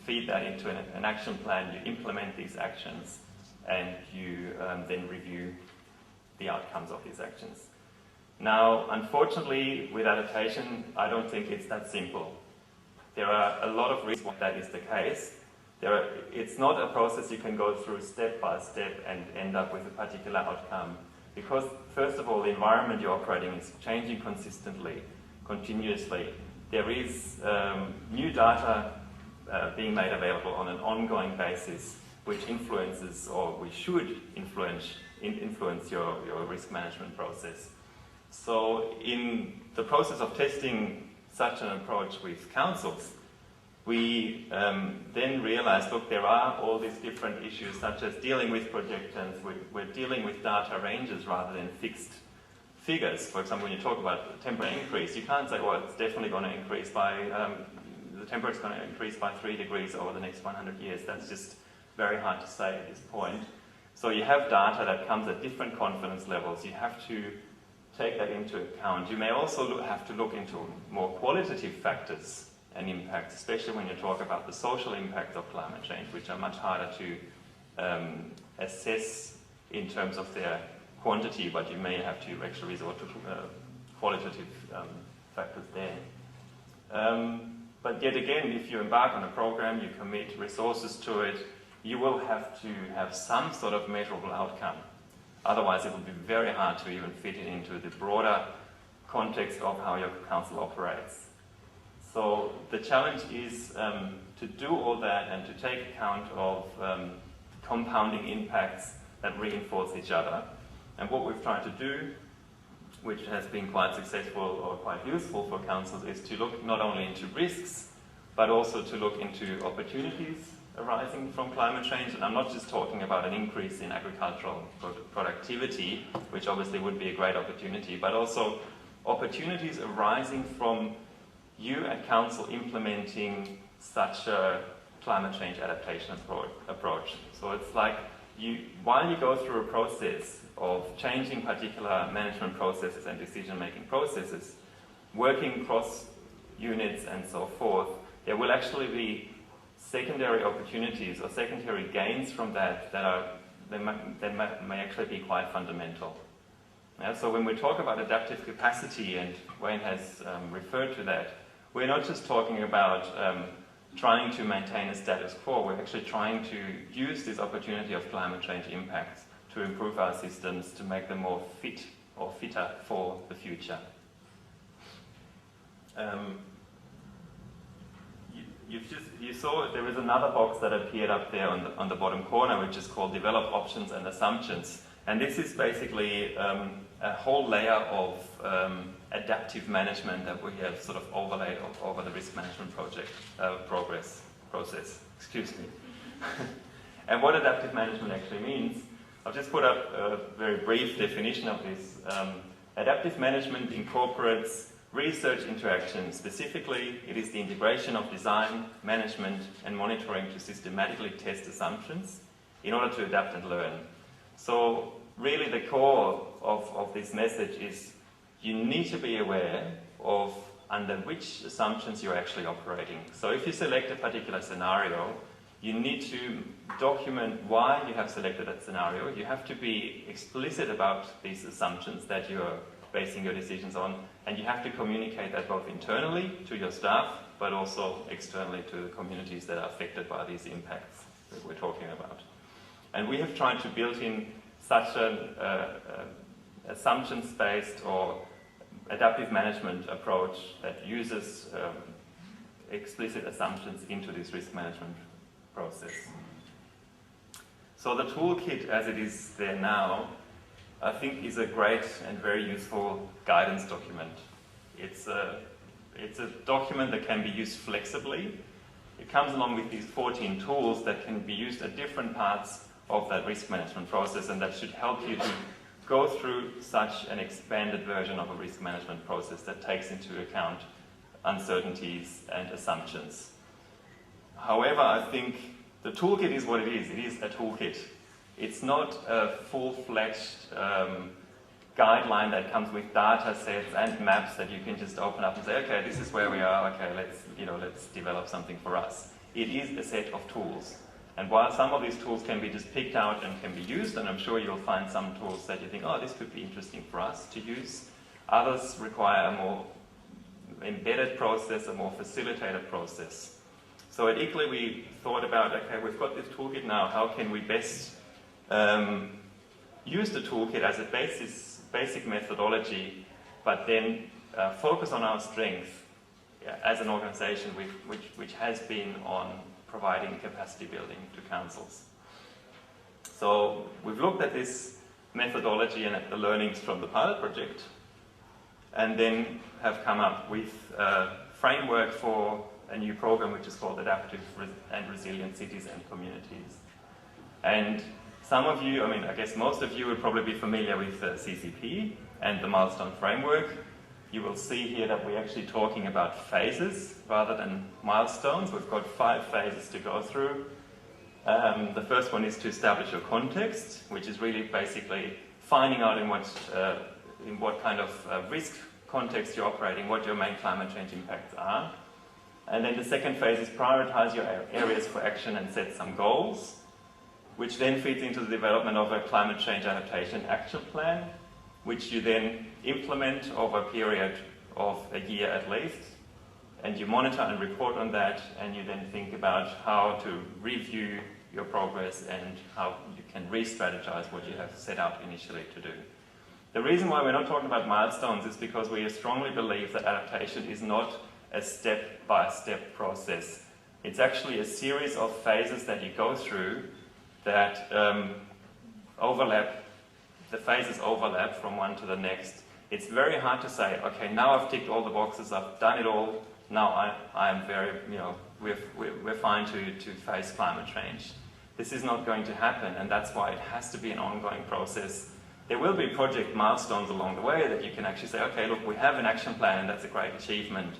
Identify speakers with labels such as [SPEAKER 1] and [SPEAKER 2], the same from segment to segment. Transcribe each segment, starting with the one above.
[SPEAKER 1] feed that into an action plan, you implement these actions, and you then review the outcomes of these actions. Now, unfortunately, with adaptation, I don't think it's that simple. There are a lot of reasons why that is the case. It's not a process you can go through step by step and end up with a particular outcome. Because, first of all, the environment you're operating is changing consistently, continuously. There is new data being made available on an ongoing basis, which influences, or which should influence your risk management process. So in the process of testing such an approach with councils, we then realized, look, there are all these different issues, such as dealing with projections. We're dealing with data ranges rather than fixed figures. For example, when you talk about temperature increase, you can't say, well, it's definitely going to increase by, the temperature is going to increase by 3 degrees over the next 100 years. That's just very hard to say at this point. So you have data that comes at different confidence levels. You have to take that into account. You may also have to look into more qualitative factors and impacts, especially when you talk about the social impacts of climate change, which are much harder to assess in terms of their quantity, but you may have to actually resort to qualitative factors there. But yet again, if you embark on a program, you commit resources to it, you will have to have some sort of measurable outcome. Otherwise, it will be very hard to even fit it into the broader context of how your council operates. So the challenge is to do all that and to take account of compounding impacts that reinforce each other. And what we've tried to do, which has been quite successful or quite useful for councils, is to look not only into risks, but also to look into opportunities arising from climate change. And I'm not just talking about an increase in agricultural productivity, which obviously would be a great opportunity, but also opportunities arising from you at council implementing such a climate change adaptation approach. So it's like while you go through a process of changing particular management processes and decision-making processes, working across units and so forth, there will actually be secondary opportunities or secondary gains from that may actually be quite fundamental. Yeah, so when we talk about adaptive capacity, and Wayne has referred to that, we're not just talking about trying to maintain a status quo, we're actually trying to use this opportunity of climate change impacts to improve our systems, to make them more fit or fitter for the future. You saw there was another box that appeared up there on the bottom corner, which is called Develop Options and Assumptions. And this is basically a whole layer of adaptive management that we have sort of overlaid over the risk management process. Excuse me. And what adaptive management actually means, I've just put up a very brief definition of this. Adaptive management incorporates research interaction. Specifically, it is the integration of design, management, and monitoring to systematically test assumptions in order to adapt and learn. So really the core of this message is you need to be aware of under which assumptions you're actually operating. So if you select a particular scenario, you need to document why you have selected that scenario. You have to be explicit about these assumptions that you're basing your decisions on, and you have to communicate that both internally to your staff, but also externally to the communities that are affected by these impacts that we're talking about. And we have tried to build in such an assumptions-based or adaptive management approach that uses explicit assumptions into this risk management process. So the toolkit as it is there now, I think, is a great and very useful guidance document. It's a document that can be used flexibly. It comes along with these 14 tools that can be used at different parts of that risk management process, and that should help you to go through such an expanded version of a risk management process that takes into account uncertainties and assumptions. However, I think the toolkit is what it is. It is a toolkit. It's not a full-fledged guideline that comes with data sets and maps that you can just open up and say, okay, this is where we are, okay, let's develop something for us. it is a set of tools. And while some of these tools can be just picked out and can be used, and I'm sure you'll find some tools that you think, oh, this could be interesting for us to use, others require a more embedded process, a more facilitated process. So at ICLEI we thought about, okay, we've got this toolkit now, how can we best use the toolkit as a basic methodology, but then focus on our strength as an organization which has been on providing capacity building to councils. So we've looked at this methodology and at the learnings from the pilot project, and then have come up with a framework for a new program which is called Adaptive and Resilient Cities and Communities. And some of you, I mean, I guess most of you will probably be familiar with CCP and the milestone framework. You will see here that we're actually talking about phases rather than milestones. We've got 5 phases to go through. The first one is to establish your context, which is really basically finding out in what kind of risk context you're operating, what your main climate change impacts are. And then the second phase is prioritize your areas for action and set some goals, which then feeds into the development of a climate change adaptation action plan, which you then implement over a period of a year at least, and you monitor and report on that, and you then think about how to review your progress and how you can re-strategize what you have set out initially to do. The reason why we're not talking about milestones is because we strongly believe that adaptation is not a step-by-step process. It's actually a series of phases that you go through that overlap. The phases overlap from one to the next. It's very hard to say, okay, now I've ticked all the boxes, I've done it all, now I'm very, we're fine to face climate change. This is not going to happen, and that's why it has to be an ongoing process. There will be project milestones along the way that you can actually say, okay, look, we have an action plan and that's a great achievement,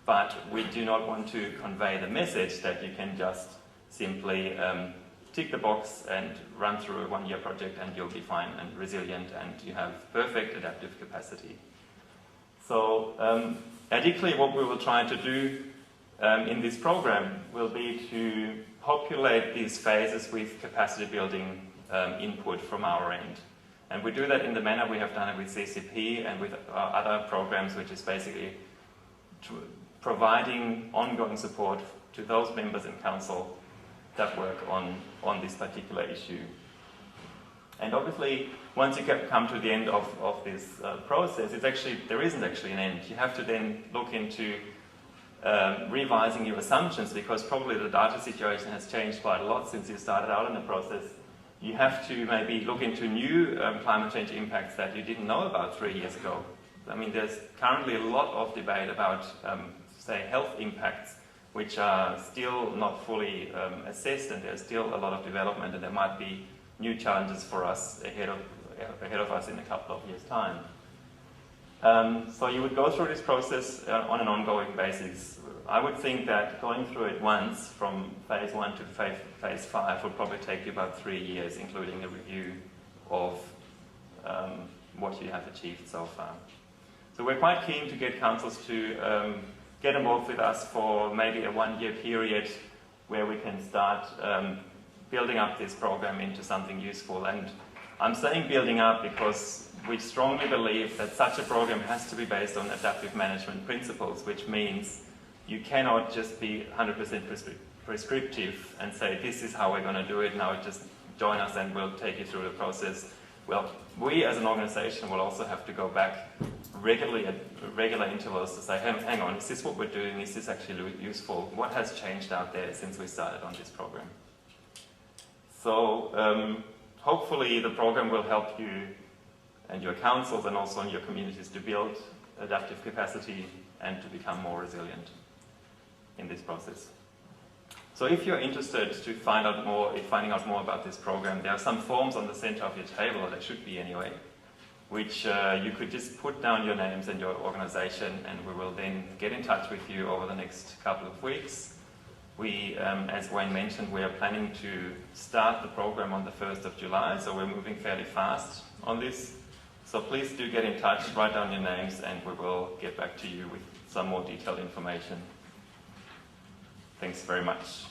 [SPEAKER 1] but we do not want to convey the message that you can just simply tick the box and run through a 1-year project and you'll be fine and resilient and you have perfect adaptive capacity. So at ICLEI what we will try to do in this program will be to populate these phases with capacity building input from our end. And we do that in the manner we have done it with CCP and with other programs, which is basically providing ongoing support to those members in council that work on this particular issue. And obviously, once you come to the end of this process, there isn't actually an end. You have to then look into revising your assumptions, because probably the data situation has changed quite a lot since you started out in the process. You have to maybe look into new climate change impacts that you didn't know about 3 years ago. I mean, there's currently a lot of debate about, say, health impacts, which are still not fully assessed, and there's still a lot of development, and there might be new challenges for us ahead of us in a couple of years' time. So you would go through this process on an ongoing basis. I would think that going through it once, from phase 1 to phase 5, would probably take you about 3 years, including a review of what you have achieved so far. So we're quite keen to get councils to get involved with us for maybe a 1-year period where we can start building up this program into something useful. And I'm saying building up because we strongly believe that such a program has to be based on adaptive management principles, which means you cannot just be 100% prescriptive and say, this is how we're going to do it, now just join us and we'll take you through the process. Well, we as an organization will also have to go back regularly at regular intervals to say, hang on, is this what we're doing? Is this actually useful? What has changed out there since we started on this program? So hopefully the program will help you and your councils and also in your communities to build adaptive capacity and to become more resilient in this process. So if you're interested to finding out more about this program, there are some forms on the center of your table, or there should be anyway, which you could just put down your names and your organization, and we will then get in touch with you over the next couple of weeks. We, as Wayne mentioned, we are planning to start the program on the 1st of July, so we're moving fairly fast on this. So please do get in touch, write down your names, and we will get back to you with some more detailed information. Thanks very much.